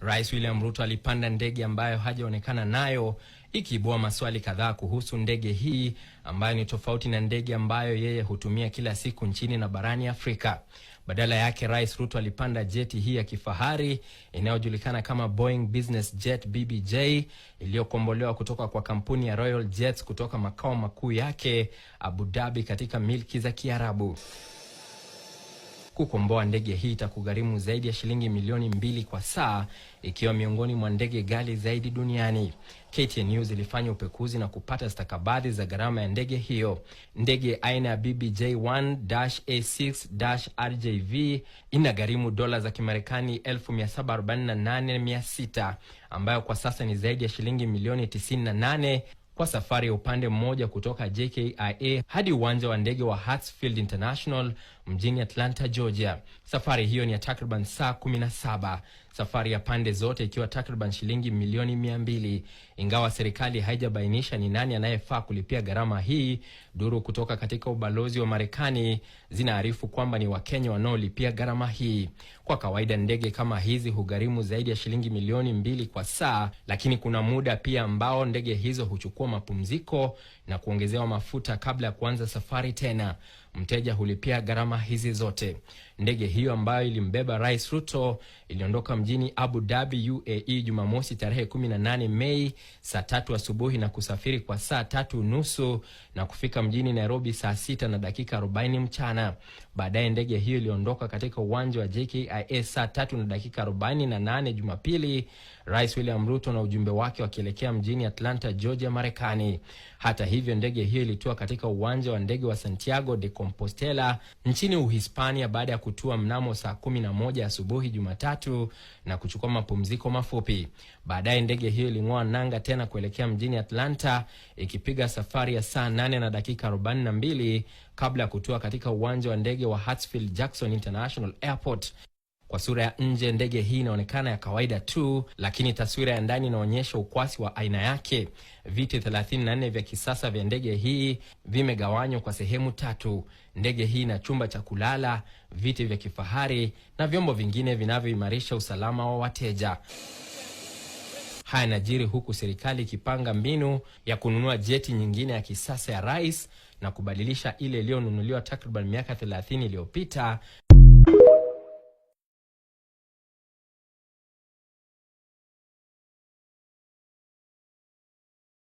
Rais William Ruto alipanda ndege ambayo hajaonekana nayo, ikiibua maswali kadhaa kuhusu ndege hii ambayo ni tofauti na ndege ambayo yeye hutumia kila siku nchini na barani Afrika. Badala yake, Rais Ruto alipanda jeti hii ya kifahari inayojulikana kama Boeing Business Jet BBJ iliyokombolewa kutoka kwa kampuni ya Royal Jets kutoka makao makuu yake Abu Dhabi katika milki za Kiarabu. Kukomboa ndege hii itakugharimu zaidi ya shilingi milioni 2 kwa saa, ikiwa miongoni mwa ndege ghali zaidi duniani. KTN News ilifanya upekuzi na kupata stakabadhi za gharama ya ndege hiyo. Ndege aina ya BBJ-1-A6-RJV inagharimu dola za Kimarekani 1748,600, ambayo kwa sasa ni zaidi ya shilingi milioni 98 kwa safari ya upande mmoja kutoka JKIA hadi uwanja wa ndege wa Hartsfield International mjini Atlanta, Georgia. Safari hiyo ni ya takriban saa 17, safari ya pande zote ikiwa takriban shilingi milioni 200. Ingawa serikali haijabainisha ni nani anayefaa kulipia gharama hii, duru kutoka katika ubalozi wa Marekani zinaarifu kwamba ni Wakenya wanaolipia gharama hii. Kwa kawaida ndege kama hizi hugharimu zaidi ya shilingi milioni 2 kwa saa, lakini kuna muda pia ambao ndege hizo huchukua mapumziko na kuongezewa mafuta kabla ya kuanza safari tena. Mteja hulipia gharama hizi zote. Ndege hiyo ambayo ilimbeba Rais Ruto iliondoka mjini Abu Dhabi, UAE Jumamosi tarehe 18 Mei saa 3 asubuhi na kusafiri kwa saa 3:30 na kufika mjini Nairobi saa 6 na dakika 40 mchana. Baadaye ndege hiyo iliondoka katika uwanja wa JKIA saa 3 na dakika 48 Jumapili, Rais William Ruto na ujumbe wake wakielekea mjini Atlanta, Georgia, Marekani. Hata hivyo, ndege hiyo ilitua katika uwanja wa ndege wa Santiago de Compostela nchini Uhispania baada ya kutua mnamo saa 11 asubuhi Jumatatu na kuchukua mapumziko mafupi. Baadaye ndege hiyo iling'oa nanga tena kuelekea mjini Atlanta, ikipiga safari ya saa 8 na dakika 42 kabla ya kutua katika uwanja wa ndege wa Hartsfield Jackson International Airport. Kwa sura ya nje ndege hii inaonekana ya kawaida tu, lakini taswira ya ndani inaonyesha ukwasi wa aina yake. Viti 34 vya kisasa vya ndege hii vimegawanywa kwa sehemu 3. Ndege hii ina chumba cha kulala, viti vya kifahari na vyombo vingine vinavyoimarisha usalama wa wateja. Haya yanajiri huku serikali ikipanga mbinu ya kununua jeti nyingine ya kisasa ya rais na kubadilisha ile iliyonunuliwa takriban miaka 30 iliyopita